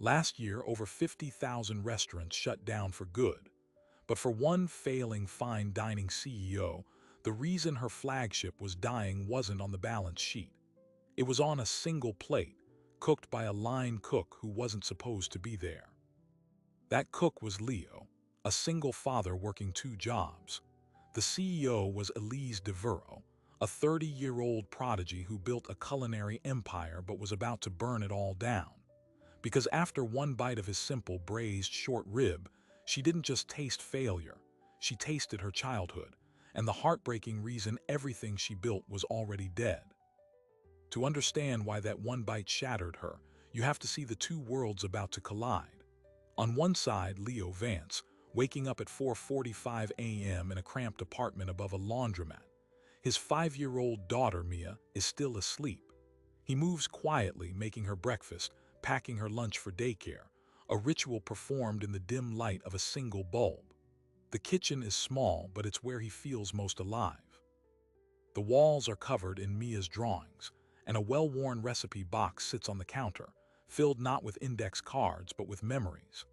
Last year, over 50,000 restaurants shut down for good. But for one failing fine dining CEO, the reason her flagship was dying wasn't on the balance sheet. It was on a single plate, cooked by a line cook who wasn't supposed to be there. That cook was Leo, a single father working two jobs. The CEO was Elise Devereaux, a 30-year-old prodigy who built a culinary empire but was about to burn it all down. Because after one bite of his simple braised short rib, she didn't just taste failure, she tasted her childhood, and the heartbreaking reason everything she built was already dead. To understand why that one bite shattered her, you have to see the two worlds about to collide. On one side, Leo Vance, waking up at 4:45 a.m. in a cramped apartment above a laundromat. His 5-year-old daughter, Mia, is still asleep. He moves quietly, making her breakfast, packing her lunch for daycare, a ritual performed in the dim light of a single bulb. The kitchen is small, but it's where he feels most alive. The walls are covered in Mia's drawings, and a well-worn recipe box sits on the counter, filled not with index cards but with memories.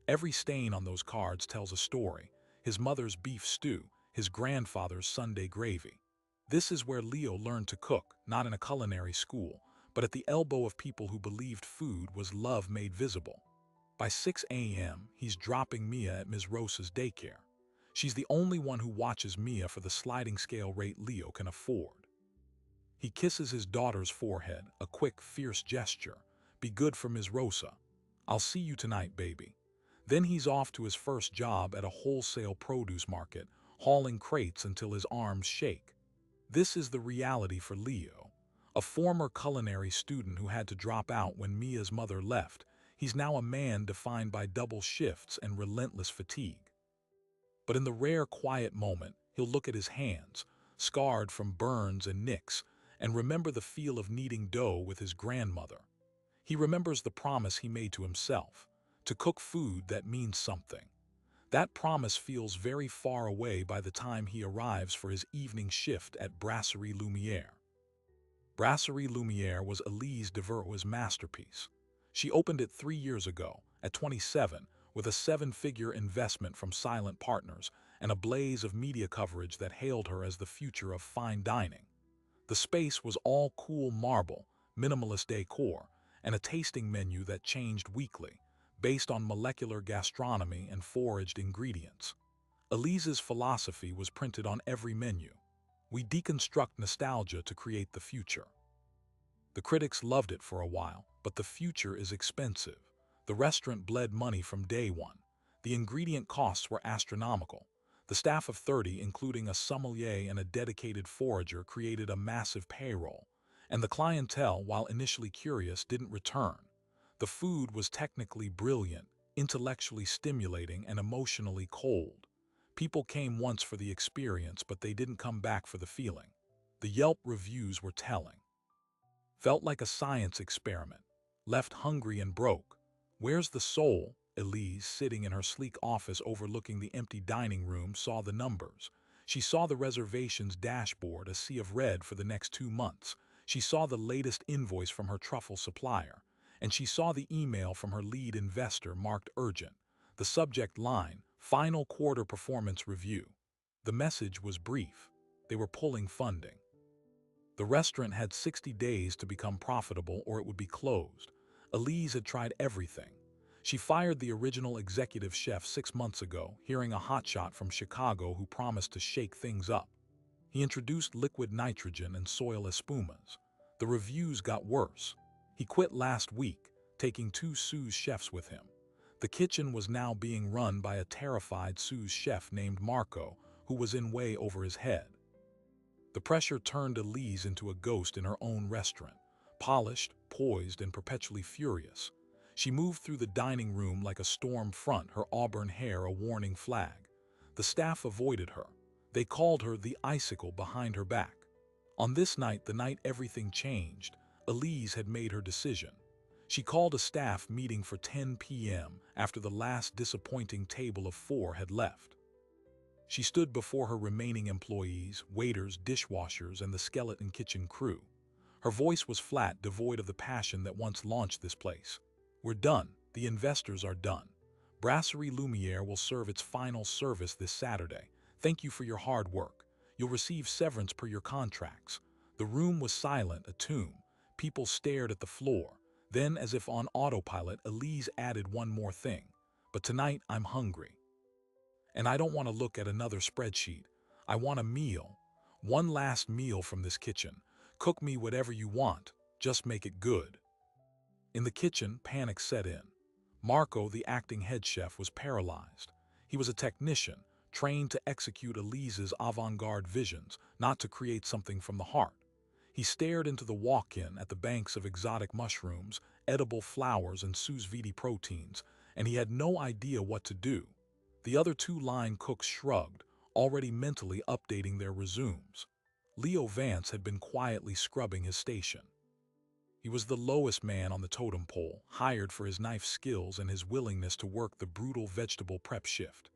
Every stain on those cards tells a story: his mother's beef stew, his grandfather's Sunday gravy. This is where Leo learned to cook, not in a culinary school, but at the elbow of people who believed food was love made visible. By 6 a.m., he's dropping Mia at Ms. Rosa's daycare. She's the only one who watches Mia for the sliding scale rate Leo can afford. He kisses his daughter's forehead, a quick, fierce gesture. "Be good for Ms. Rosa. I'll see you tonight, baby." Then he's off to his first job at a wholesale produce market, hauling crates until his arms shake. This is the reality for Leo. A former culinary student who had to drop out when Mia's mother left, he's now a man defined by double shifts and relentless fatigue. But in the rare quiet moment, he'll look at his hands, scarred from burns and nicks, and remember the feel of kneading dough with his grandmother. He remembers the promise he made to himself, to cook food that means something. That promise feels very far away by the time he arrives for his evening shift at Brasserie Lumière. Brasserie Lumière was Elise Devereaux's masterpiece. She opened it 3 years ago, at 27, with a 7-figure investment from Silent Partners and a blaze of media coverage that hailed her as the future of fine dining. The space was all cool marble, minimalist decor, and a tasting menu that changed weekly, based on molecular gastronomy and foraged ingredients. Elise's philosophy was printed on every menu. We deconstruct nostalgia to create the future. The critics loved it for a while, but the future is expensive. The restaurant bled money from day one. The ingredient costs were astronomical. The staff of 30, including a sommelier and a dedicated forager, created a massive payroll. And the clientele, while initially curious, didn't return. The food was technically brilliant, intellectually stimulating, and emotionally cold. People came once for the experience, but they didn't come back for the feeling. The Yelp reviews were telling. Felt like a science experiment. Left hungry and broke. Where's the soul? Elise, sitting in her sleek office overlooking the empty dining room, saw the numbers. She saw the reservations dashboard, a sea of red for the next 2 months. She saw the latest invoice from her truffle supplier. And she saw the email from her lead investor marked urgent. The subject line, "Final Quarter Performance Review." The message was brief. They were pulling funding. The restaurant had 60 days to become profitable or it would be closed. Elise had tried everything. She fired the original executive chef 6 months ago, hearing a hotshot from Chicago who promised to shake things up. He introduced liquid nitrogen and soil espumas. The reviews got worse. He quit last week, taking 2 sous chefs with him. The kitchen was now being run by a terrified sous chef named Marco, who was in way over his head. The pressure turned Elise into a ghost in her own restaurant, polished, poised, and perpetually furious. She moved through the dining room like a storm front, her auburn hair a warning flag. The staff avoided her. They called her the icicle behind her back. On this night, the night everything changed, Elise had made her decision. She called a staff meeting for 10 p.m. after the last disappointing table of 4 had left. She stood before her remaining employees, waiters, dishwashers, and the skeleton kitchen crew. Her voice was flat, devoid of the passion that once launched this place. "We're done. The investors are done. Brasserie Lumiere will serve its final service this Saturday. Thank you for your hard work. You'll receive severance per your contracts." The room was silent, a tomb. People stared at the floor. Then, as if on autopilot, Elise added one more thing. "But tonight, I'm hungry. And I don't want to look at another spreadsheet. I want a meal. One last meal from this kitchen. Cook me whatever you want. Just make it good." In the kitchen, panic set in. Marco, the acting head chef, was paralyzed. He was a technician, trained to execute Elise's avant-garde visions, not to create something from the heart. He stared into the walk-in at the banks of exotic mushrooms, edible flowers, and sous vide proteins, and he had no idea what to do. The other two line cooks shrugged, already mentally updating their resumes. Leo Vance had been quietly scrubbing his station. He was the lowest man on the totem pole, hired for his knife skills and his willingness to work the brutal vegetable prep shift.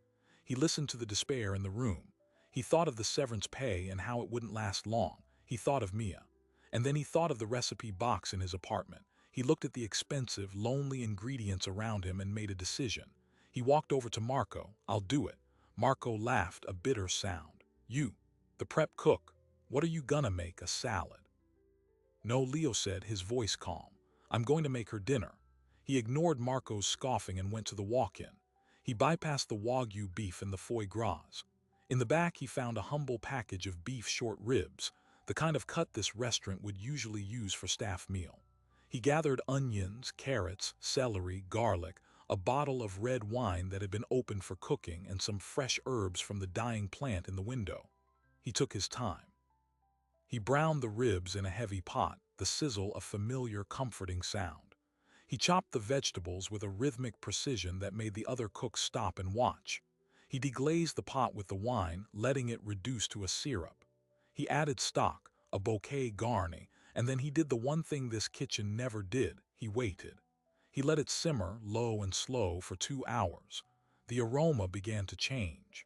He listened to the despair in the room. He thought of the severance pay and how it wouldn't last long. He thought of Mia. And then he thought of the recipe box in his apartment. He looked at the expensive, lonely ingredients around him and made a decision. He walked over to Marco. "I'll do it." Marco laughed, a bitter sound. "You, the prep cook, what are you gonna make, a salad?" "No," Leo said, his voice calm. "I'm going to make her dinner." He ignored Marco's scoffing and went to the walk-in. He bypassed the Wagyu beef and the foie gras. In the back, he found a humble package of beef short ribs, the kind of cut this restaurant would usually use for staff meal. He gathered onions, carrots, celery, garlic, a bottle of red wine that had been opened for cooking, and some fresh herbs from the dying plant in the window. He took his time. He browned the ribs in a heavy pot, the sizzle a familiar, comforting sound. He chopped the vegetables with a rhythmic precision that made the other cooks stop and watch. He deglazed the pot with the wine, letting it reduce to a syrup. He added stock, a bouquet garni, and then he did the one thing this kitchen never did: he waited. He let it simmer, low and slow, for 2 hours. The aroma began to change.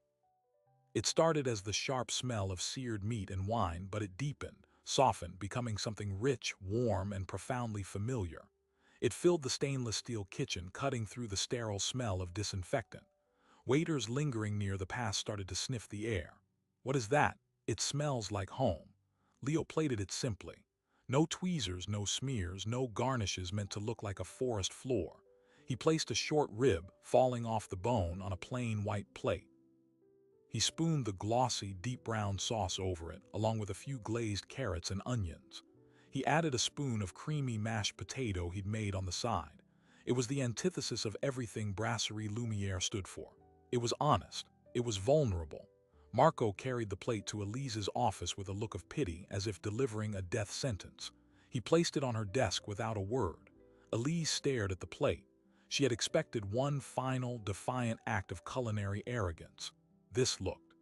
It started as the sharp smell of seared meat and wine, but it deepened, softened, becoming something rich, warm, and profoundly familiar. It filled the stainless steel kitchen, cutting through the sterile smell of disinfectant. Waiters lingering near the pass started to sniff the air. "What is that?" "It smells like home." Leo plated it simply. No tweezers, no smears, no garnishes meant to look like a forest floor. He placed a short rib, falling off the bone, on a plain white plate. He spooned the glossy, deep brown sauce over it, along with a few glazed carrots and onions. He added a spoon of creamy mashed potato he'd made on the side. It was the antithesis of everything Brasserie Lumiere stood for. It was honest. It was vulnerable. Marco carried the plate to Elise's office with a look of pity, as if delivering a death sentence. He placed it on her desk without a word. Elise stared at the plate. She had expected one final, defiant act of culinary arrogance. This looked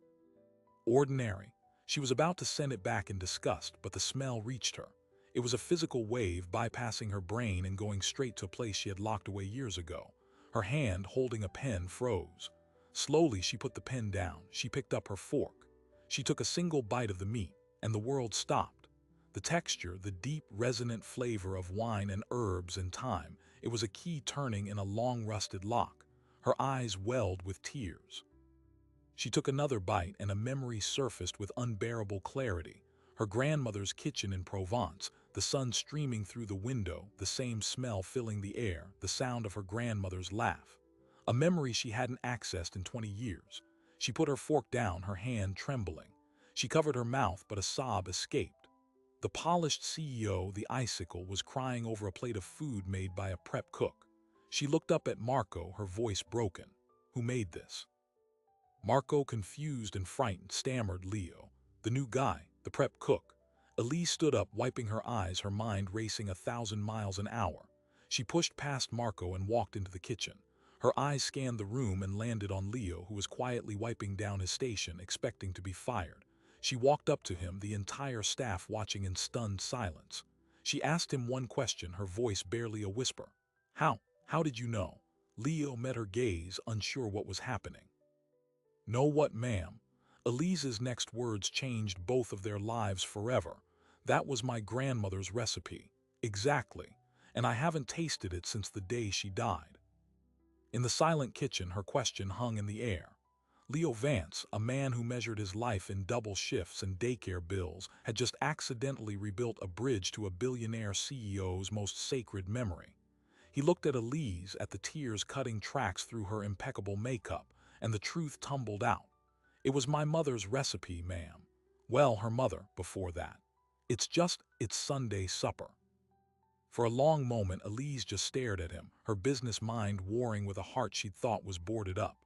ordinary. She was about to send it back in disgust, but the smell reached her. It was a physical wave, bypassing her brain and going straight to a place she had locked away years ago. Her hand, holding a pen, froze. Slowly, she put the pen down. She picked up her fork. She took a single bite of the meat, and the world stopped. The texture, the deep, resonant flavor of wine and herbs and thyme, it was a key turning in a long-rusted lock. Her eyes welled with tears. She took another bite, and a memory surfaced with unbearable clarity. Her grandmother's kitchen in Provence, the sun streaming through the window, the same smell filling the air, the sound of her grandmother's laugh. A memory she hadn't accessed in 20 years. She put her fork down, her hand trembling. She covered her mouth, but a sob escaped. The polished CEO, the icicle, was crying over a plate of food made by a prep cook. She looked up at Marco, her voice broken. "Who made this?" Marco, confused and frightened, stammered, "Leo. The new guy, the prep cook." Elise stood up, wiping her eyes, her mind racing 1,000 miles an hour. She pushed past Marco and walked into the kitchen. Her eyes scanned the room and landed on Leo, who was quietly wiping down his station, expecting to be fired. She walked up to him, the entire staff watching in stunned silence. She asked him one question, her voice barely a whisper. How did you know?" Leo met her gaze, unsure what was happening. "Know what, ma'am?" Elise's next words changed both of their lives forever. "That was my grandmother's recipe. Exactly. And I haven't tasted it since the day she died." In the silent kitchen, her question hung in the air. Leo Vance, a man who measured his life in double shifts and daycare bills, had just accidentally rebuilt a bridge to a billionaire CEO's most sacred memory. He looked at Elise, at the tears cutting tracks through her impeccable makeup, and the truth tumbled out. It was my mother's recipe, ma'am. Well, her mother, before that. It's Sunday supper. For a long moment, Elise just stared at him, her business mind warring with a heart she'd thought was boarded up.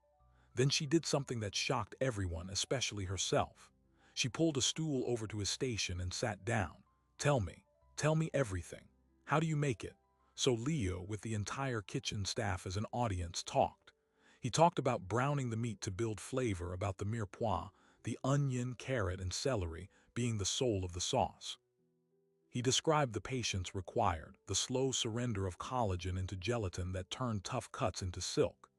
Then she did something that shocked everyone, especially herself. She pulled a stool over to his station and sat down. Tell me everything. How do you make it? So Leo, with the entire kitchen staff as an audience, talked. He talked about browning the meat to build flavor, about the mirepoix, the onion, carrot, and celery being the soul of the sauce. He described the patience required, the slow surrender of collagen into gelatin that turned tough cuts into silk.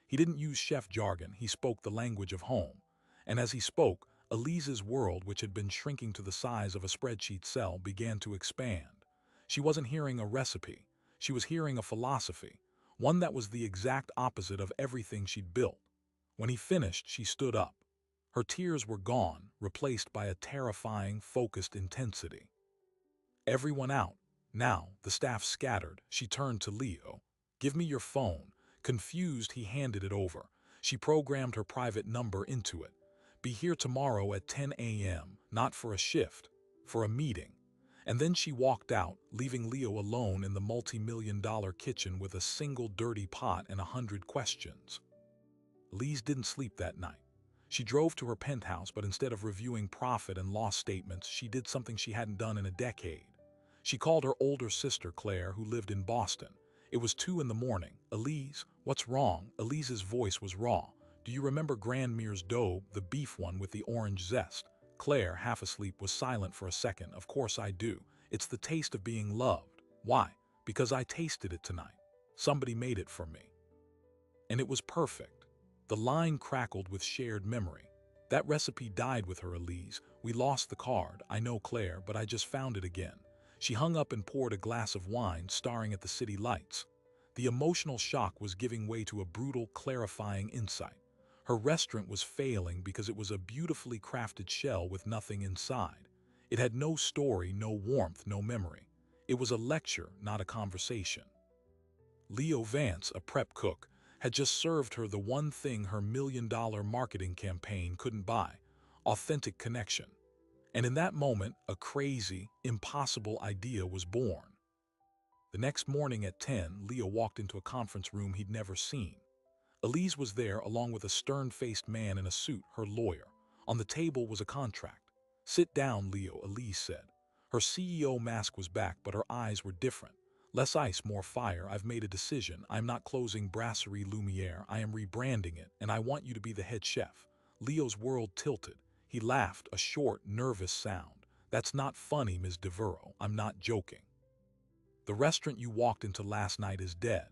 He didn't use chef jargon, he spoke the language of home. And as he spoke, Elise's world, which had been shrinking to the size of a spreadsheet cell, began to expand. She wasn't hearing a recipe, she was hearing a philosophy, one that was the exact opposite of everything she'd built. When he finished, she stood up. Her tears were gone, replaced by a terrifying, focused intensity. Everyone out. Now, the staff scattered. She turned to Leo. Give me your phone. Confused, he handed it over. She programmed her private number into it. Be here tomorrow at 10 a.m., not for a shift, for a meeting. And then she walked out, leaving Leo alone in the multi-million-dollar kitchen with a single dirty pot and 100 questions. Elise didn't sleep that night. She drove to her penthouse, but instead of reviewing profit and loss statements, she did something she hadn't done in a decade. She called her older sister, Claire, who lived in Boston. It was 2 in the morning. Elise, what's wrong? Elise's voice was raw. Do you remember Grandmere's daube, the beef one with the orange zest? Claire, half asleep, was silent for a second. Of course I do. It's the taste of being loved. Why? Because I tasted it tonight. Somebody made it for me. And it was perfect. The line crackled with shared memory. That recipe died with her, Elise. We lost the card. I know, Claire, but I just found it again. She hung up and poured a glass of wine, staring at the city lights. The emotional shock was giving way to a brutal, clarifying insight. Her restaurant was failing because it was a beautifully crafted shell with nothing inside. It had no story, no warmth, no memory. It was a lecture, not a conversation. Leo Vance, a prep cook, had just served her the one thing her million-dollar marketing campaign couldn't buy: authentic connection. And in that moment, a crazy, impossible idea was born. The next morning at 10, Leo walked into a conference room he'd never seen. Elise was there along with a stern-faced man in a suit, her lawyer. On the table was a contract. Sit down, Leo, Elise said. Her CEO mask was back, but her eyes were different. Less ice, more fire. I've made a decision. I'm not closing Brasserie Lumiere. I am rebranding it, and I want you to be the head chef. Leo's world tilted. He laughed, a short, nervous sound. That's not funny, Ms. Devereaux. I'm not joking. The restaurant you walked into last night is dead.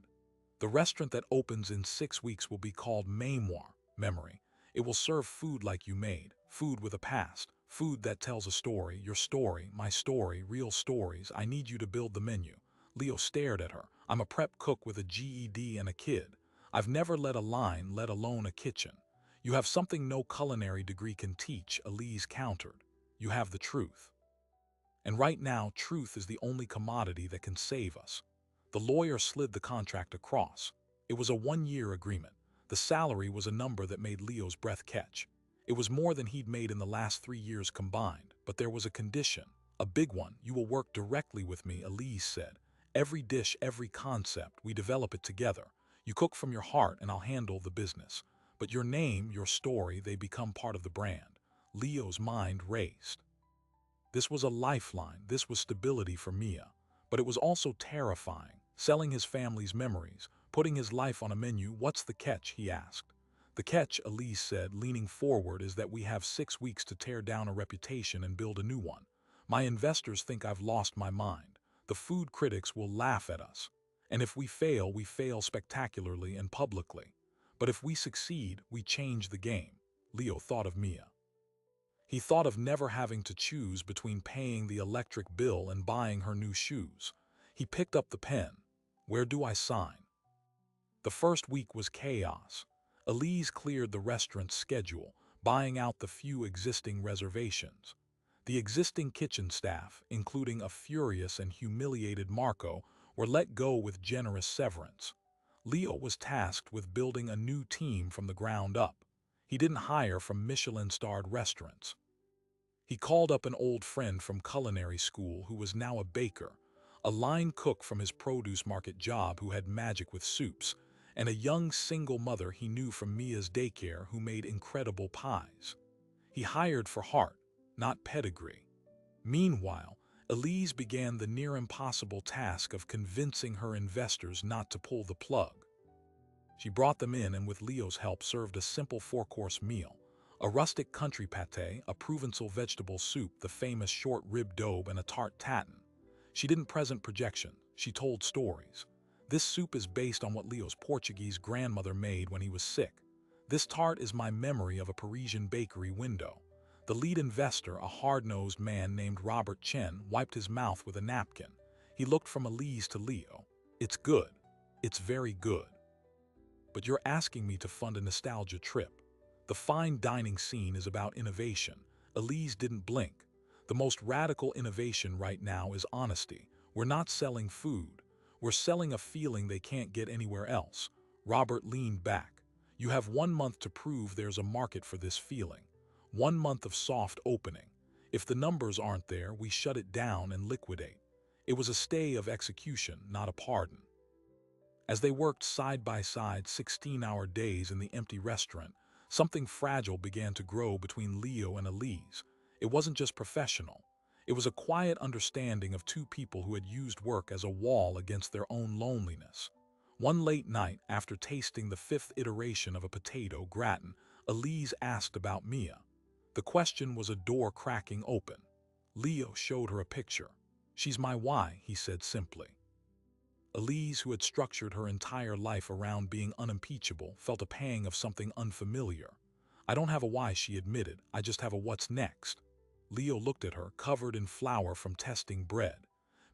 The restaurant that opens in 6 weeks will be called Mémoire, Memory. It will serve food like you made, food with a past, food that tells a story, your story, my story, real stories. I need you to build the menu. Leo stared at her. I'm a prep cook with a GED and a kid. I've never led a line, let alone a kitchen. You have something no culinary degree can teach, Elise countered. You have the truth. And right now, truth is the only commodity that can save us. The lawyer slid the contract across. It was a 1-year agreement. The salary was a number that made Leo's breath catch. It was more than he'd made in the last 3 years combined, but there was a condition. A big one. You will work directly with me, Elise said. Every dish, every concept, we develop it together. You cook from your heart and I'll handle the business. But your name, your story, they become part of the brand. Leo's mind raced. This was a lifeline, this was stability for Mia. But it was also terrifying, selling his family's memories, putting his life on a menu. What's the catch, he asked. The catch, Elise said, leaning forward, is that we have 6 weeks to tear down a reputation and build a new one. My investors think I've lost my mind. The food critics will laugh at us. And if we fail spectacularly and publicly. But if we succeed, we change the game. Leo thought of Mia. He thought of never having to choose between paying the electric bill and buying her new shoes. He picked up the pen. Where do I sign? The first week was chaos. Elise cleared the restaurant's schedule, buying out the few existing reservations. The existing kitchen staff, including a furious and humiliated Marco, were let go with generous severance. Leo was tasked with building a new team from the ground up. He didn't hire from Michelin-starred restaurants. He called up an old friend from culinary school who was now a baker, a line cook from his produce market job who had magic with soups, and a young single mother he knew from Mia's daycare who made incredible pies. He hired for heart, not pedigree. Meanwhile, Elise began the near-impossible task of convincing her investors not to pull the plug. She brought them in and with Leo's help served a simple four-course meal: a rustic country pâté, a Provençal vegetable soup, the famous short rib daube, and a tarte tatin. She didn't present projection, she told stories. This soup is based on what Leo's Portuguese grandmother made when he was sick. This tart is my memory of a Parisian bakery window. The lead investor, a hard-nosed man named Robert Chen, wiped his mouth with a napkin. He looked from Elise to Leo. It's good. It's very good. But you're asking me to fund a nostalgia trip. The fine dining scene is about innovation. Elise didn't blink. The most radical innovation right now is honesty. We're not selling food. We're selling a feeling they can't get anywhere else. Robert leaned back. You have 1 month to prove there's a market for this feeling. 1 month of soft opening. If the numbers aren't there, we shut it down and liquidate. It was a stay of execution, not a pardon. As they worked side by side 16-hour days in the empty restaurant, something fragile began to grow between Leo and Elise. It wasn't just professional. It was a quiet understanding of two people who had used work as a wall against their own loneliness. One late night, after tasting the 5th iteration of a potato gratin, Elise asked about Mia. The question was a door cracking open. Leo showed her a picture. She's my why, he said simply. Elise, who had structured her entire life around being unimpeachable, felt a pang of something unfamiliar. I don't have a why, she admitted. I just have a what's next. Leo looked at her, covered in flour from testing bread.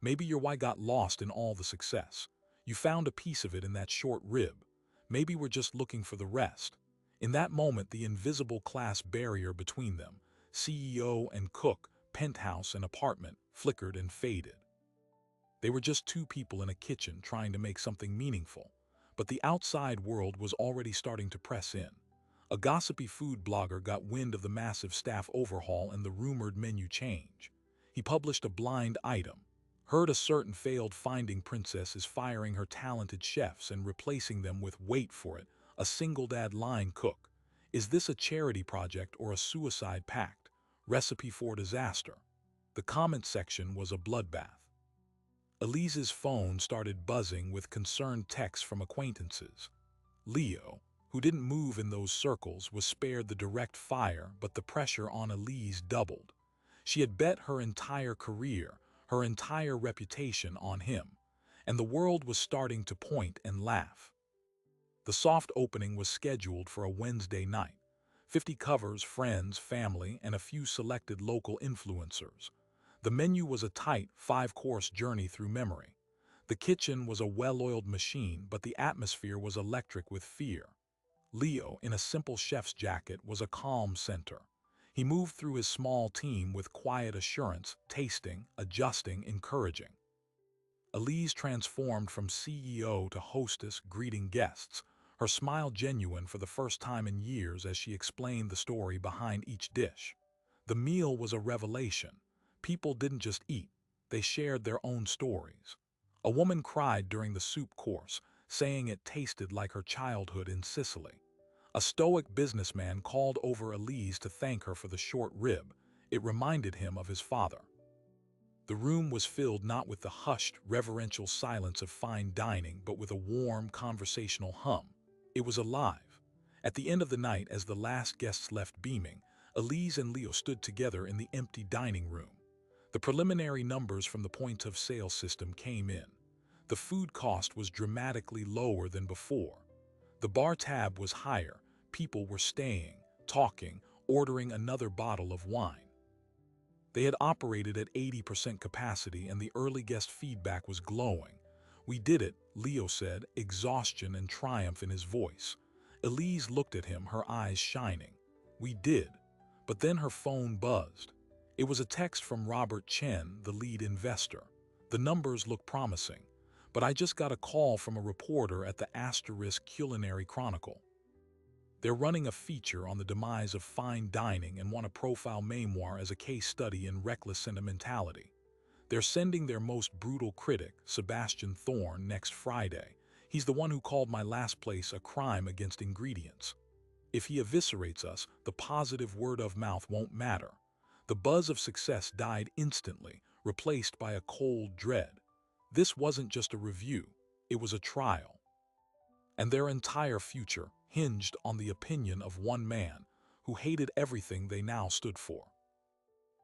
Maybe your why got lost in all the success. You found a piece of it in that short rib. Maybe we're just looking for the rest. In that moment, the invisible class barrier between them, CEO and cook, penthouse and apartment, flickered and faded. They were just two people in a kitchen trying to make something meaningful, but the outside world was already starting to press in. A gossipy food blogger got wind of the massive staff overhaul and the rumored menu change. He published a blind item. Heard a certain failed finding princess is firing her talented chefs and replacing them with, wait for it, a single dad line cook. Is this a charity project or a suicide pact? Recipe for disaster. The comment section was a bloodbath. Elise's phone started buzzing with concerned texts from acquaintances. Leo, who didn't move in those circles, was spared the direct fire, but the pressure on Elise doubled. She had bet her entire career, her entire reputation on him, and the world was starting to point and laugh. The soft opening was scheduled for a Wednesday night. 50 covers, friends, family, and a few selected local influencers. The menu was a tight 5-course journey through memory. The kitchen was a well-oiled machine, but the atmosphere was electric with fear. Leo, in a simple chef's jacket, was a calm center. He moved through his small team with quiet assurance, tasting, adjusting, encouraging. Elise transformed from CEO to hostess, greeting guests, her smile genuine for the first time in years as she explained the story behind each dish. The meal was a revelation. People didn't just eat, they shared their own stories. A woman cried during the soup course, saying it tasted like her childhood in Sicily. A stoic businessman called over Elise to thank her for the short rib. It reminded him of his father. The room was filled not with the hushed, reverential silence of fine dining, but with a warm, conversational hum. It was alive. At the end of the night, as the last guests left beaming, Elise and Leo stood together in the empty dining room. The preliminary numbers from the point-of-sale system came in. The food cost was dramatically lower than before. The bar tab was higher. People were staying, talking, ordering another bottle of wine. They had operated at 80% capacity and the early guest feedback was glowing. "We did it," Leo said, exhaustion and triumph in his voice. Elise looked at him, her eyes shining. "We did." But then her phone buzzed. It was a text from Robert Chen, the lead investor. "The numbers look promising, but I just got a call from a reporter at the Asterisk Culinary Chronicle. They're running a feature on the demise of fine dining and want to profile Mémoire as a case study in reckless sentimentality. They're sending their most brutal critic, Sebastian Thorne, next Friday. He's the one who called my last place a crime against ingredients. If he eviscerates us, the positive word of mouth won't matter." The buzz of success died instantly, replaced by a cold dread. This wasn't just a review, it was a trial. And their entire future hinged on the opinion of one man who hated everything they now stood for.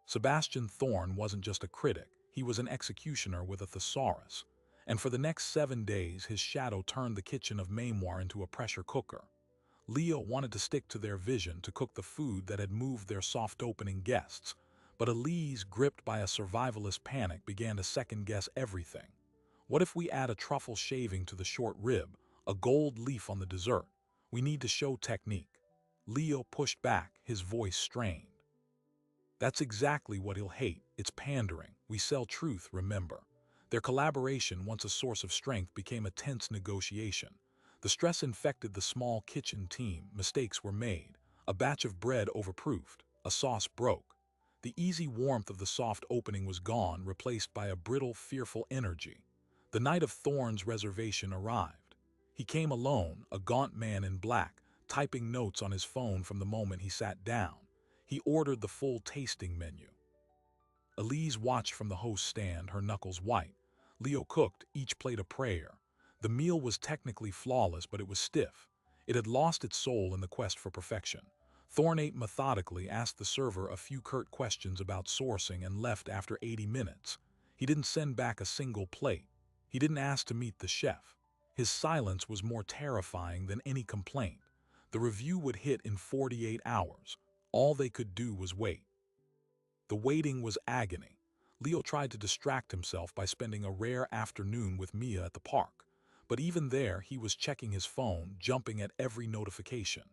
Sebastian Thorne wasn't just a critic, he was an executioner with a thesaurus. And for the next 7 days, his shadow turned the kitchen of Mémoire into a pressure cooker. Leo wanted to stick to their vision to cook the food that had moved their soft-opening guests, but Elise, gripped by a survivalist panic, began to second-guess everything. "What if we add a truffle shaving to the short rib, a gold leaf on the dessert? We need to show technique." Leo pushed back, his voice strained. "That's exactly what he'll hate. It's pandering. We sell truth, remember." Their collaboration, once a source of strength, became a tense negotiation. The stress infected the small kitchen team. Mistakes were made. A batch of bread overproofed. A sauce broke. The easy warmth of the soft opening was gone, replaced by a brittle, fearful energy. The night of Thorne's reservation arrived. He came alone, a gaunt man in black, typing notes on his phone from the moment he sat down. He ordered the full tasting menu. Elise watched from the host stand, her knuckles white. Leo cooked, each plate a prayer. The meal was technically flawless, but it was stiff. It had lost its soul in the quest for perfection. Thorne ate methodically, asked the server a few curt questions about sourcing, and left after 80 minutes. He didn't send back a single plate. He didn't ask to meet the chef. His silence was more terrifying than any complaint. The review would hit in 48 hours. All they could do was wait. The waiting was agony. Leo tried to distract himself by spending a rare afternoon with Mia at the park. But even there, he was checking his phone, jumping at every notification.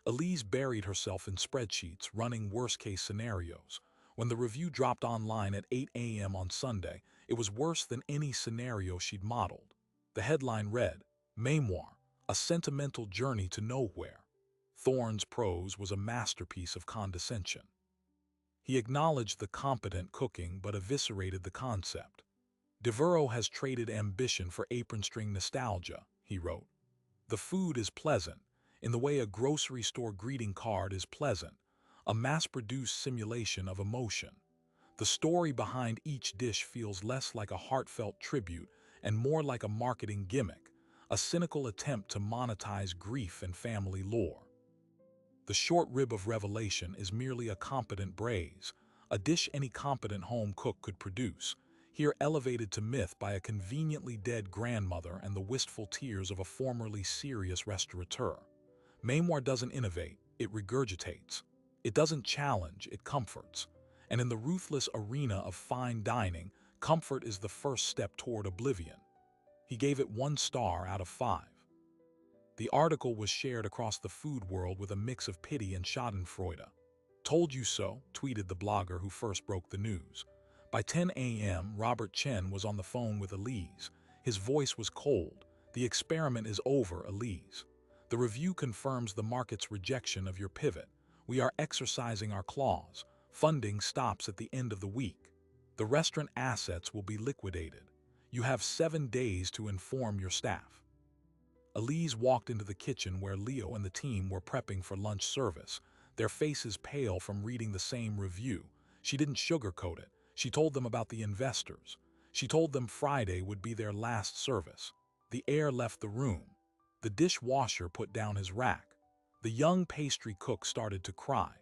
Elise buried herself in spreadsheets, running worst-case scenarios. When the review dropped online at 8 a.m. on Sunday, it was worse than any scenario she'd modeled. The headline read, "Mémoire, a sentimental journey to nowhere." Thorne's prose was a masterpiece of condescension. He acknowledged the competent cooking but eviscerated the concept. "Devereux has traded ambition for apron-string nostalgia," he wrote. "The food is pleasant, in the way a grocery store greeting card is pleasant, a mass-produced simulation of emotion. The story behind each dish feels less like a heartfelt tribute and more like a marketing gimmick, a cynical attempt to monetize grief and family lore. The short rib of revelation is merely a competent braise, a dish any competent home cook could produce, here elevated to myth by a conveniently dead grandmother and the wistful tears of a formerly serious restaurateur. Mémoire doesn't innovate, it regurgitates. It doesn't challenge, it comforts. And in the ruthless arena of fine dining, comfort is the first step toward oblivion." He gave it 1 star out of 5. The article was shared across the food world with a mix of pity and schadenfreude. "Told you so," tweeted the blogger who first broke the news. By 10 a.m., Robert Chen was on the phone with Elise. His voice was cold. "The experiment is over, Elise. The review confirms the market's rejection of your pivot. We are exercising our clause. Funding stops at the end of the week. The restaurant assets will be liquidated. You have 7 days to inform your staff." Elise walked into the kitchen where Leo and the team were prepping for lunch service, their faces pale from reading the same review. She didn't sugarcoat it. She told them about the investors. She told them Friday would be their last service. The air left the room. The dishwasher put down his rack. The young pastry cook started to cry.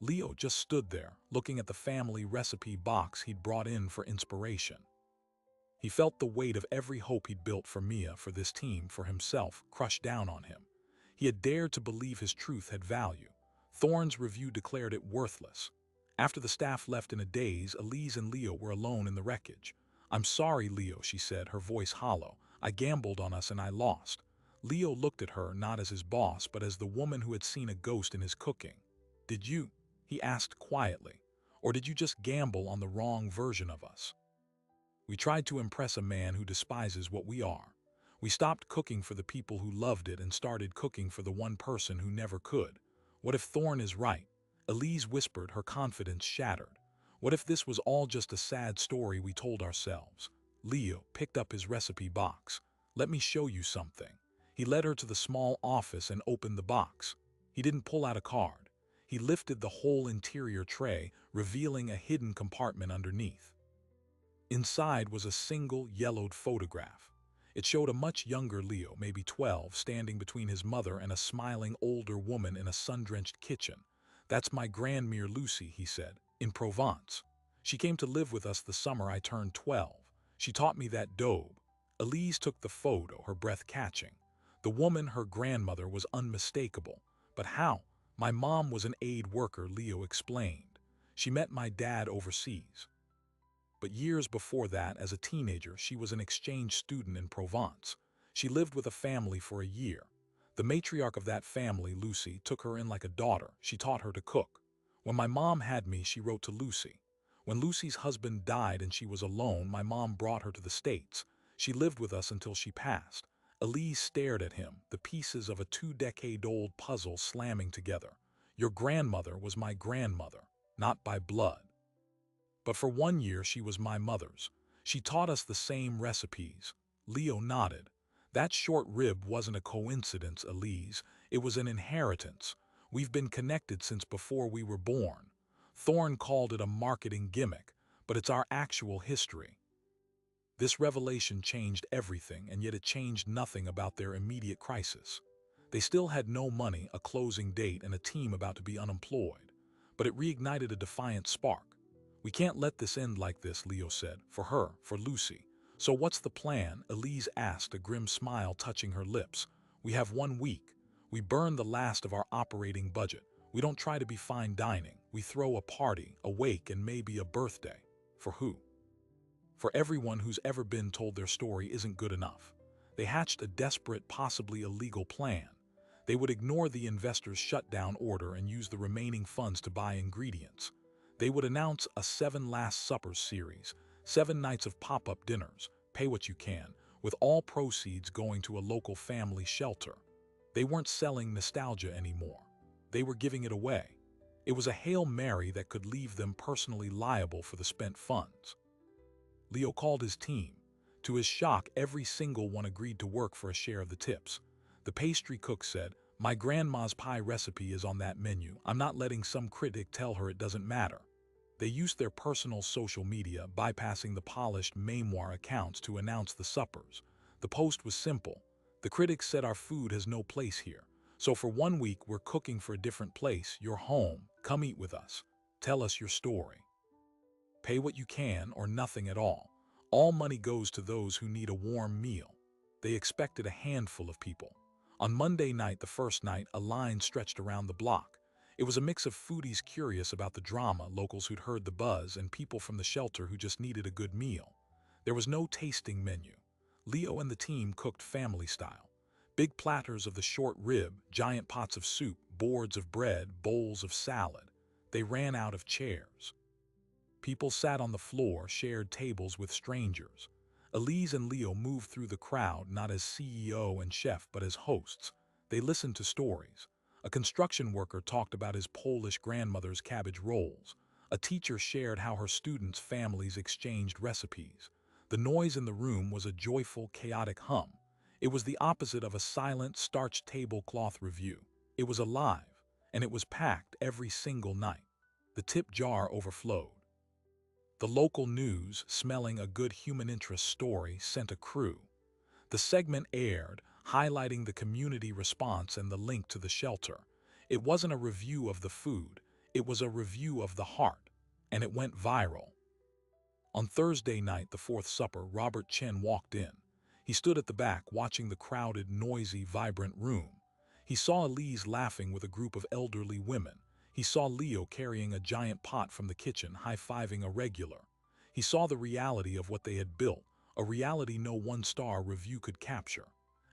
Leo just stood there, looking at the family recipe box he'd brought in for inspiration. He felt the weight of every hope he'd built for Mia, for this team, for himself, crushed down on him. He had dared to believe his truth had value. Thorne's review declared it worthless. After the staff left in a daze, Elise and Leo were alone in the wreckage. "I'm sorry, Leo," she said, her voice hollow. I gambled on us and I lost. Leo looked at her not as his boss, but as the woman who had seen a ghost in his cooking. Did you? He asked quietly. Or did you just gamble on the wrong version of us? We tried to impress a man who despises what we are. We stopped cooking for the people who loved it and started cooking for the one person who never could. What if Thorne is right? Elise whispered, her confidence shattered. What if this was all just a sad story we told ourselves? Leo picked up his recipe box. Let me show you something. He led her to the small office and opened the box. He didn't pull out a card. He lifted the whole interior tray, revealing a hidden compartment underneath. Inside was a single yellowed photograph. It showed a much younger Leo, maybe 12, standing between his mother and a smiling older woman in a sun-drenched kitchen. That's my grandmère Lucy, he said, in Provence. She came to live with us the summer I turned 12. She taught me that daube. Elise took the photo, her breath catching. The woman, her grandmother, was unmistakable. But how? My mom was an aid worker, Leo explained. She met my dad overseas. But years before that, as a teenager, she was an exchange student in Provence. She lived with a family for a year. The matriarch of that family, Lucy, took her in like a daughter. She taught her to cook. When my mom had me, she wrote to Lucy. When Lucy's husband died and she was alone, my mom brought her to the States. She lived with us until she passed. Elise stared at him, the pieces of a 2-decade-old puzzle slamming together. Your grandmother was my grandmother, not by blood. But for 1 year she was my mother's. She taught us the same recipes. Leo nodded. That short rib wasn't a coincidence, Elise. It was an inheritance. We've been connected since before we were born. Thorne called it a marketing gimmick, but it's our actual history. This revelation changed everything, and yet it changed nothing about their immediate crisis. They still had no money, a closing date, and a team about to be unemployed. But it reignited a defiant spark. We can't let this end like this, Leo said, for her, for Lucy. So what's the plan? Elise asked, a grim smile touching her lips. We have 1 week. We burn the last of our operating budget. We don't try to be fine dining. We throw a party, a wake, and maybe a birthday. For who? For everyone who's ever been told their story isn't good enough. They hatched a desperate, possibly illegal plan. They would ignore the investors' shutdown order and use the remaining funds to buy ingredients. They would announce a 7 Last Suppers series, 7 nights of pop-up dinners, pay what you can, with all proceeds going to a local family shelter. They weren't selling nostalgia anymore. They were giving it away. It was a Hail Mary that could leave them personally liable for the spent funds. Leo called his team. To his shock, every single one agreed to work for a share of the tips. The pastry cook said, "My grandma's pie recipe is on that menu. I'm not letting some critic tell her it doesn't matter." They used their personal social media, bypassing the polished memoir accounts, to announce the suppers. The post was simple. The critics said our food has no place here. So for 1 week, we're cooking for a different place, your home. Come eat with us. Tell us your story. Pay what you can or nothing at all. All money goes to those who need a warm meal. They expected a handful of people. On Monday night, the first night, a line stretched around the block. It was a mix of foodies curious about the drama, locals who'd heard the buzz, and people from the shelter who just needed a good meal. There was no tasting menu. Leo and the team cooked family style. Big platters of the short rib, giant pots of soup, boards of bread, bowls of salad. They ran out of chairs. People sat on the floor, shared tables with strangers. Elise and Leo moved through the crowd, not as CEO and chef, but as hosts. They listened to stories. A construction worker talked about his Polish grandmother's cabbage rolls. A teacher shared how her students' families exchanged recipes. The noise in the room was a joyful, chaotic hum. It was the opposite of a silent, starched tablecloth review. It was alive, and it was packed every single night. The tip jar overflowed. The local news, smelling a good human interest story, sent a crew. The segment aired, highlighting the community response and the link to the shelter. It wasn't a review of the food, it was a review of the heart, and it went viral. On Thursday night, the fourth supper, Robert Chen walked in. He stood at the back, watching the crowded, noisy, vibrant room. He saw Elise laughing with a group of elderly women. He saw Leo carrying a giant pot from the kitchen, high-fiving a regular. He saw the reality of what they had built, a reality no one-star review could capture.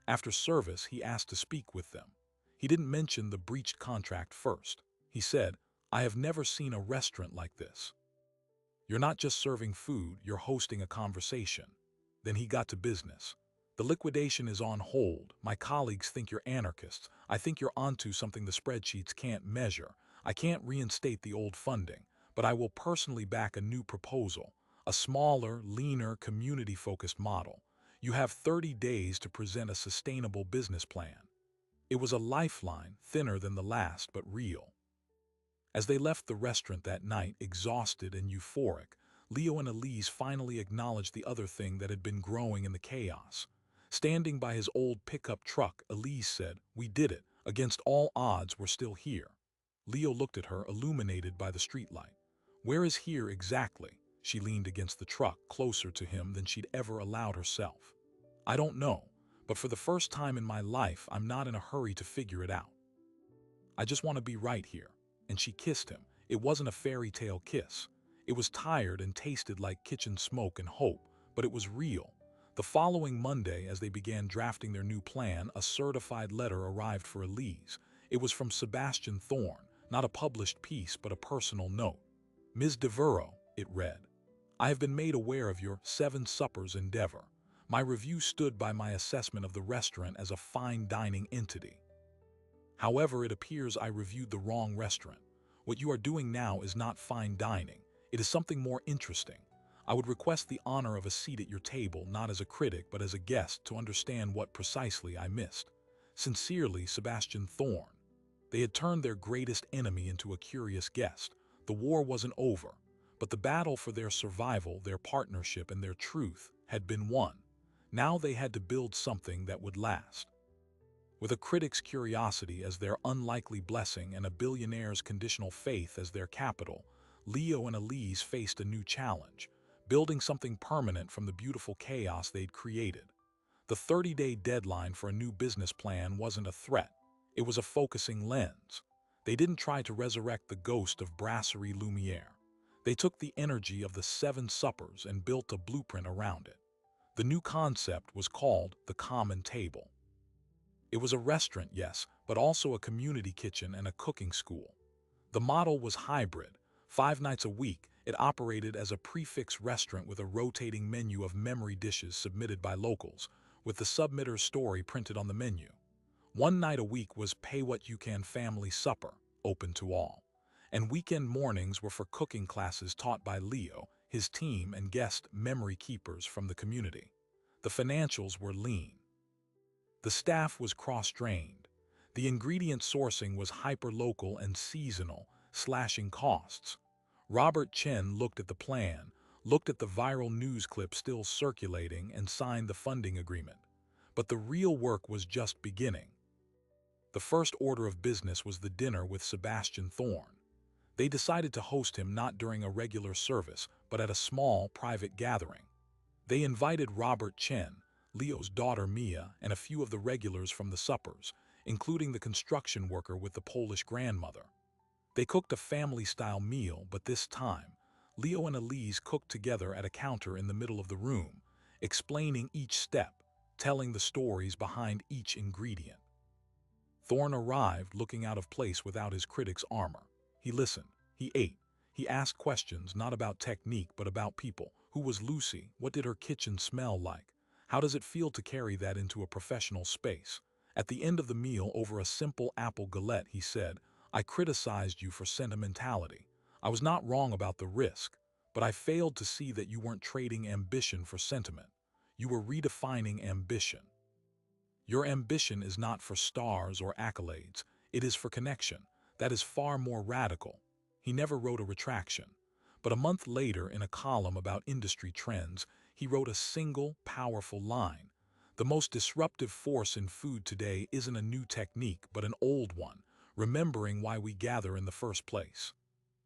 After service, he asked to speak with them. He didn't mention the breached contract first. He said, "I have never seen a restaurant like this. You're not just serving food, you're hosting a conversation." Then he got to business. "The liquidation is on hold. My colleagues think you're anarchists. I think you're onto something the spreadsheets can't measure. I can't reinstate the old funding, but I will personally back a new proposal, a smaller, leaner, community-focused model. You have 30 days to present a sustainable business plan." It was a lifeline, thinner than the last, but real. As they left the restaurant that night, exhausted and euphoric, Leo and Elise finally acknowledged the other thing that had been growing in the chaos. Standing by his old pickup truck, Elise said, "We did it. Against all odds, we're still here." Leo looked at her, illuminated by the streetlight. "Where is here exactly?" She leaned against the truck, closer to him than she'd ever allowed herself. "I don't know, but for the first time in my life, I'm not in a hurry to figure it out. I just want to be right here." And she kissed him. It wasn't a fairy tale kiss. It was tired and tasted like kitchen smoke and hope, but it was real. The following Monday, as they began drafting their new plan, a certified letter arrived for Elise. It was from Sebastian Thorne, not a published piece, but a personal note. "Ms. Devereaux," it read, "I have been made aware of your 7 suppers endeavor. My review stood by my assessment of the restaurant as a fine dining entity. However, it appears I reviewed the wrong restaurant. What you are doing now is not fine dining. It is something more interesting. I would request the honor of a seat at your table, not as a critic, but as a guest, to understand what precisely I missed. Sincerely, Sebastian Thorne." They had turned their greatest enemy into a curious guest. The war wasn't over, but the battle for their survival, their partnership, and their truth had been won. Now they had to build something that would last. With a critic's curiosity as their unlikely blessing and a billionaire's conditional faith as their capital, Leo and Elise faced a new challenge, building something permanent from the beautiful chaos they'd created. The 30-day deadline for a new business plan wasn't a threat. It was a focusing lens. They didn't try to resurrect the ghost of Brasserie Lumière. They took the energy of the 7 suppers and built a blueprint around it. The new concept was called the Common Table. It was a restaurant, yes, but also a community kitchen and a cooking school. The model was hybrid. 5 nights a week, it operated as a prix-fixe restaurant with a rotating menu of memory dishes submitted by locals, with the submitter's story printed on the menu. 1 night a week was pay-what-you-can family supper, open to all. And weekend mornings were for cooking classes taught by Leo, his team, and guest memory keepers from the community. The financials were lean. The staff was cross-trained. The ingredient sourcing was hyper-local and seasonal, slashing costs. Robert Chen looked at the plan, looked at the viral news clip still circulating, and signed the funding agreement. But the real work was just beginning. The first order of business was the dinner with Sebastian Thorne. They decided to host him not during a regular service, but at a small, private gathering. They invited Robert Chen, Leo's daughter Mia, and a few of the regulars from the suppers, including the construction worker with the Polish grandmother. They cooked a family-style meal, but this time, Leo and Elise cooked together at a counter in the middle of the room, explaining each step, telling the stories behind each ingredient. Thorne arrived looking out of place without his critic's armor. He listened. He ate. He asked questions not about technique but about people. Who was Lucy? What did her kitchen smell like? How does it feel to carry that into a professional space? At the end of the meal, over a simple apple galette, he said, "I criticized you for sentimentality. I was not wrong about the risk, but I failed to see that you weren't trading ambition for sentiment. You were redefining ambition. Your ambition is not for stars or accolades. It is for connection. That is far more radical." He never wrote a retraction. But a month later, in a column about industry trends, he wrote a single, powerful line. "The most disruptive force in food today isn't a new technique, but an old one, remembering why we gather in the first place."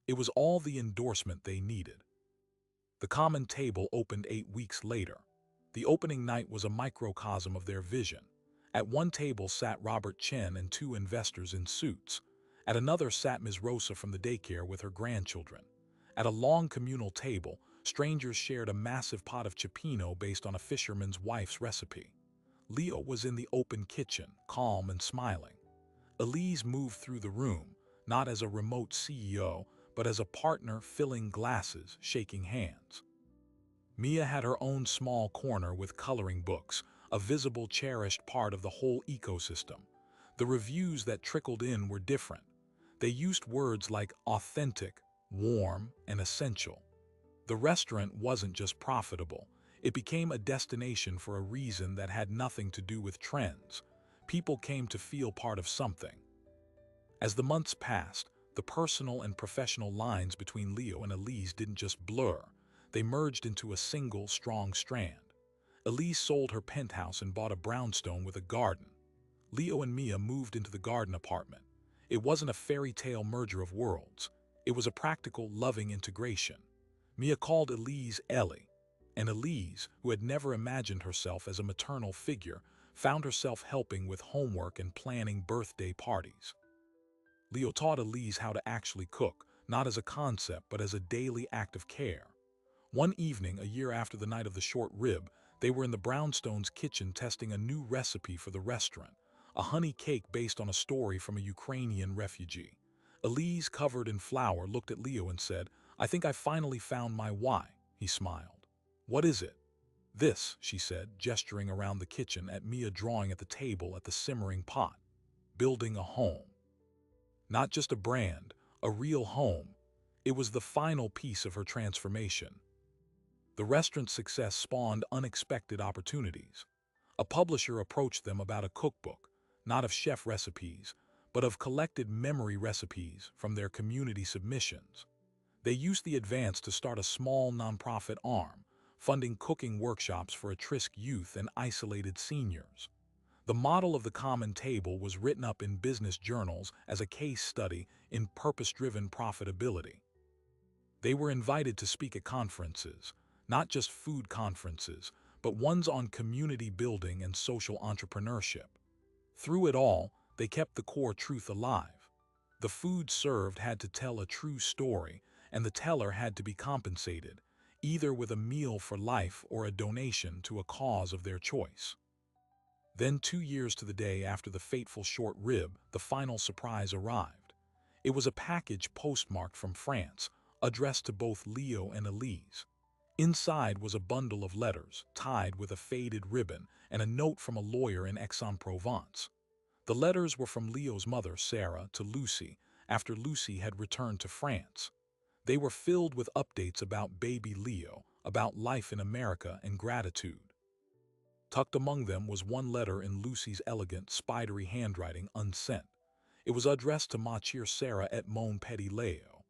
It was all the endorsement they needed. The Common Table opened 8 weeks later. The opening night was a microcosm of their vision. At one table sat Robert Chen and 2 investors in suits. At another sat Ms. Rosa from the daycare with her grandchildren. At a long communal table, Strangers shared a massive pot of cioppino based on a fisherman's wife's recipe. Leo was in the open kitchen, calm and smiling. Elise moved through the room, not as a remote CEO, but as a partner filling glasses, shaking hands. Mia had her own small corner with coloring books, a visible, cherished part of the whole ecosystem. The reviews that trickled in were different. They used words like authentic, warm, and essential. The restaurant wasn't just profitable. It became a destination for a reason that had nothing to do with trends. People came to feel part of something. As the months passed, the personal and professional lines between Leo and Elise didn't just blur. They merged into a single, strong strand. Elise sold her penthouse and bought a brownstone with a garden. Leo and Mia moved into the garden apartment. It wasn't a fairy tale merger of worlds. It was a practical, loving integration. Mia called Elise Ellie, and Elise, who had never imagined herself as a maternal figure, found herself helping with homework and planning birthday parties. Leo taught Elise how to actually cook, not as a concept but as a daily act of care. One evening, a year after the night of the short rib, they were in the Brownstones' kitchen testing a new recipe for the restaurant, a honey cake based on a story from a Ukrainian refugee. Elise, covered in flour, looked at Leo and said, "I think I finally found my why." He smiled. "What is it?" "This," she said, gesturing around the kitchen at Mia drawing at the table at the simmering pot. "Building a home. Not just a brand, a real home." It was the final piece of her transformation. The restaurant's success spawned unexpected opportunities. A publisher approached them about a cookbook, not of chef recipes, but of collected memory recipes from their community submissions. They used the advance to start a small nonprofit arm, funding cooking workshops for at-risk youth and isolated seniors. The model of the common table was written up in business journals as a case study in purpose-driven profitability. They were invited to speak at conferences, not just food conferences, but ones on community building and social entrepreneurship. Through it all, they kept the core truth alive. The food served had to tell a true story, and the teller had to be compensated, either with a meal for life or a donation to a cause of their choice. Then, 2 years to the day after the fateful short rib, the final surprise arrived. It was a package postmarked from France, addressed to both Leo and Elise. Inside was a bundle of letters, tied with a faded ribbon, and a note from a lawyer in Aix-en-Provence. The letters were from Leo's mother, Sarah, to Lucy, after Lucy had returned to France. They were filled with updates about baby Leo, about life in America, and gratitude. Tucked among them was one letter in Lucy's elegant, spidery handwriting, unsent. It was addressed to Ma chère Sarah et mon petit Leo.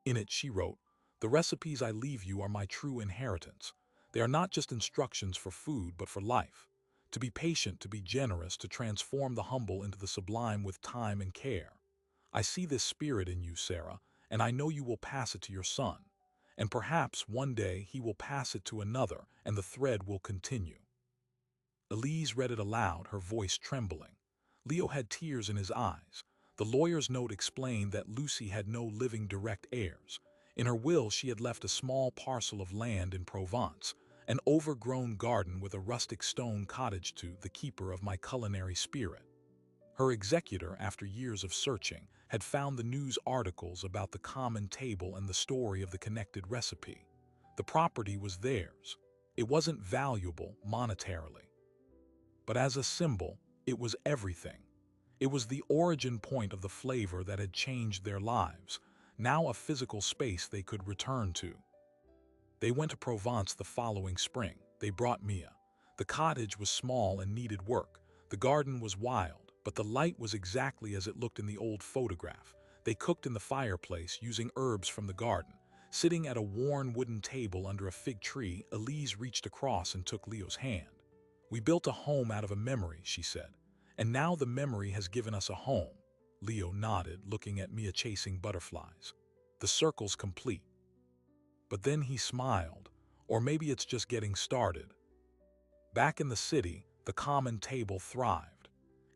In it she wrote, "The recipes I leave you are my true inheritance. They are not just instructions for food, but for life. To be patient, to be generous, to transform the humble into the sublime with time and care. I see this spirit in you, Sarah, and I know you will pass it to your son. And perhaps one day he will pass it to another, and the thread will continue." Elise read it aloud, her voice trembling. Leo had tears in his eyes. The lawyer's note explained that Lucy had no living direct heirs. In her will, she had left a small parcel of land in Provence, an overgrown garden with a rustic stone cottage to "the keeper of my culinary spirit." Her executor, after years of searching, had found the news articles about the common table and the story of the connected recipe. The property was theirs. It wasn't valuable monetarily, but as a symbol, it was everything. It was the origin point of the flavor that had changed their lives, now a physical space they could return to. They went to Provence the following spring. They brought Mia. The cottage was small and needed work. The garden was wild, but the light was exactly as it looked in the old photograph. They cooked in the fireplace using herbs from the garden. Sitting at a worn wooden table under a fig tree, Elise reached across and took Leo's hand. "We built a home out of a memory," she said, "and now the memory has given us a home." Leo nodded, looking at Mia chasing butterflies. "The circle's complete." But then he smiled, or maybe it's just getting started. Back in the city, the common table thrived.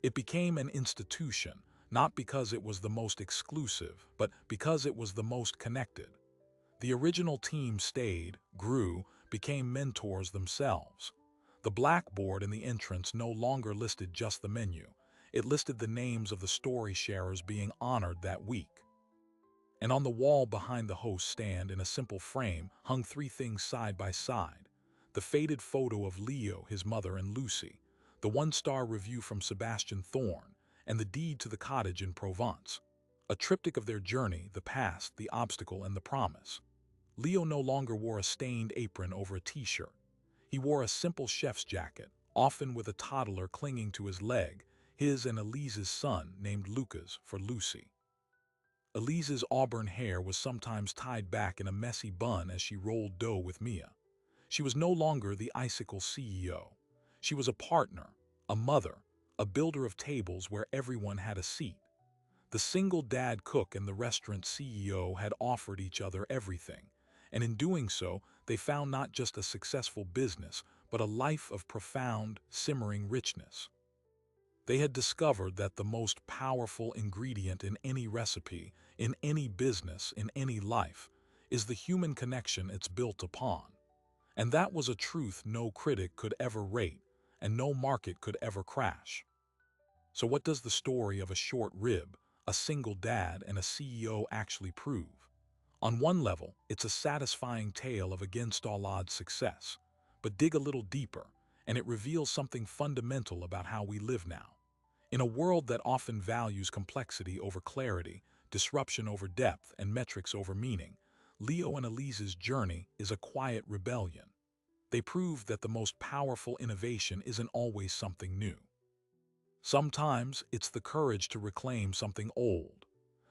It became an institution, not because it was the most exclusive, but because it was the most connected. The original team stayed, grew, became mentors themselves. The blackboard in the entrance no longer listed just the menu. It listed the names of the story sharers being honored that week. And on the wall behind the host stand, in a simple frame, hung three things side by side: the faded photo of Leo, his mother, and Lucy, the one-star review from Sebastian Thorne, and the deed to the cottage in Provence, a triptych of their journey, the past, the obstacle, and the promise. Leo no longer wore a stained apron over a t-shirt. He wore a simple chef's jacket, often with a toddler clinging to his leg, his and Elise's son, named Lucas for Lucy. Elise's auburn hair was sometimes tied back in a messy bun as she rolled dough with Mia. She was no longer the Icicle CEO. She was a partner, a mother, a builder of tables where everyone had a seat. The single dad cook and the restaurant CEO had offered each other everything, and in doing so, they found not just a successful business, but a life of profound, simmering richness. They had discovered that the most powerful ingredient in any recipe, in any business, in any life, is the human connection it's built upon. And that was a truth no critic could ever rate, and no market could ever crash. So what does the story of a short rib, a single dad, and a CEO actually prove? On one level, it's a satisfying tale of against-all-odds success. But dig a little deeper, and it reveals something fundamental about how we live now. In a world that often values complexity over clarity, disruption over depth, and metrics over meaning, Leo and Elise's journey is a quiet rebellion. They prove that the most powerful innovation isn't always something new. Sometimes it's the courage to reclaim something old,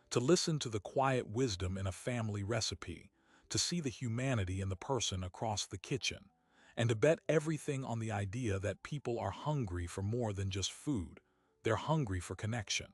to listen to the quiet wisdom in a family recipe, to see the humanity in the person across the kitchen, and to bet everything on the idea that people are hungry for more than just food. They're hungry for connection.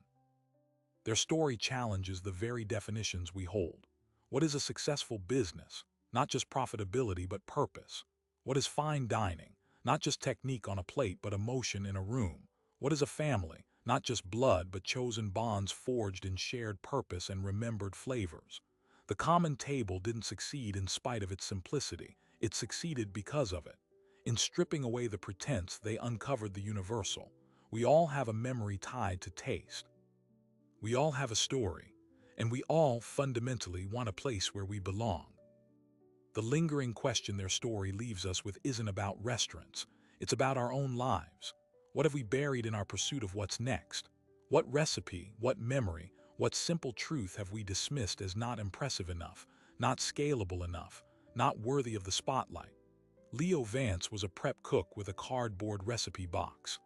Their story challenges the very definitions we hold. What is a successful business? Not just profitability, but purpose. What is fine dining? Not just technique on a plate, but emotion in a room. What is a family? Not just blood, but chosen bonds forged in shared purpose and remembered flavors. The common table didn't succeed in spite of its simplicity. It succeeded because of it. In stripping away the pretense, they uncovered the universal. We all have a memory tied to taste. We all have a story, and we all fundamentally want a place where we belong. The lingering question their story leaves us with isn't about restaurants. It's about our own lives. What have we buried in our pursuit of what's next? What recipe, what memory, what simple truth have we dismissed as not impressive enough, not scalable enough, not worthy of the spotlight? Leo Vance was a prep cook with a cardboard recipe box.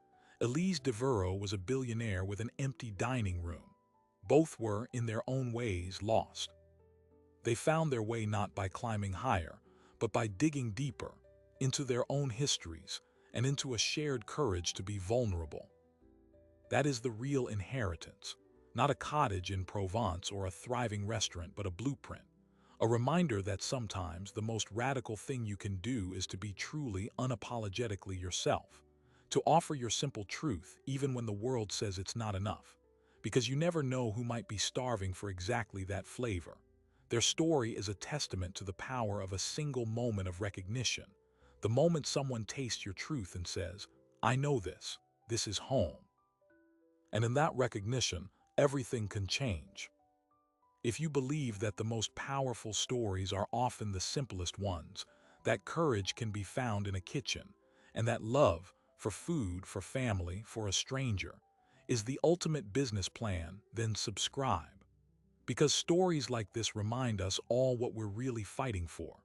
Elise Devereaux was a billionaire with an empty dining room. Both were, in their own ways, lost. They found their way not by climbing higher, but by digging deeper, into their own histories, and into a shared courage to be vulnerable. That is the real inheritance, not a cottage in Provence or a thriving restaurant, but a blueprint. A reminder that sometimes the most radical thing you can do is to be truly, unapologetically yourself. To offer your simple truth even when the world says it's not enough. Because you never know who might be starving for exactly that flavor. Their story is a testament to the power of a single moment of recognition. The moment someone tastes your truth and says, "I know this. This is home." And in that recognition, everything can change. If you believe that the most powerful stories are often the simplest ones, that courage can be found in a kitchen, and that love, for food, for family, for a stranger, is the ultimate business plan, then subscribe. Because stories like this remind us all what we're really fighting for.